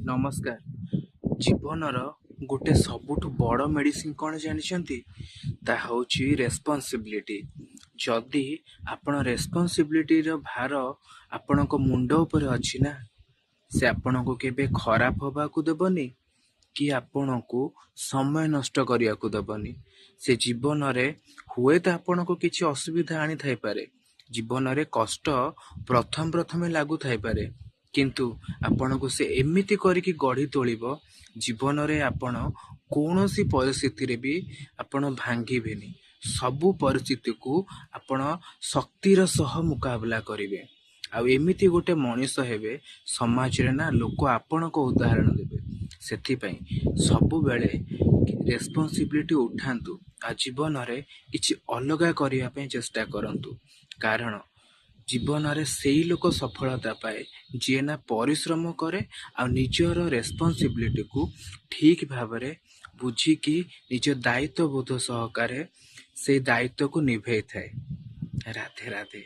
नमस्कार। जीवनर गोटे सबुठु बड़ मेडिसिन कौन जानते ताहा होची रेस्पॉन्सिबिलिटी। जदि आपण रेस्पॉन्सिबिलिटी रो भार आपण को मुंड ऊपर अछि ना, से आपण को केबे खराब होबा को देबनी कि आपण को समय नष्ट करिया को देबनी। से जीवन रे हुए तो आपण को किछि असुविधा आनी थाई पारे, जीवन रे कष्ट प्रथम प्रथमे लागू थाई पारे, किंतु आपण को से एमिति करिकी गढ़ी तोलिबो जीवन रे आपण कौनसी परिस्थिति रे भी आपण भांगिबेनी। सबु परिस्थिति को आपण शक्तिर सह मुकाबला करिवे। आ एमिति गोटे मनीष हेबे समाज रे ना लोक आपण को उदाहरण देबे। सेथि पई सबु बेले रेस्पॉन्सिबिलिटी उठांतु आ जीवन रे किछि अलगा करिया पे चेष्टा करंतु। कारण जीवन रे सेई लोक सफलता पाए जे ना परिश्रम करे आ निजर रेस्पॉन्सिबिलिटी को ठीक भाबरे बुझिकी निज दायित्व बोध सहकारे से दायित्व को निभे थाए। राधे राधे।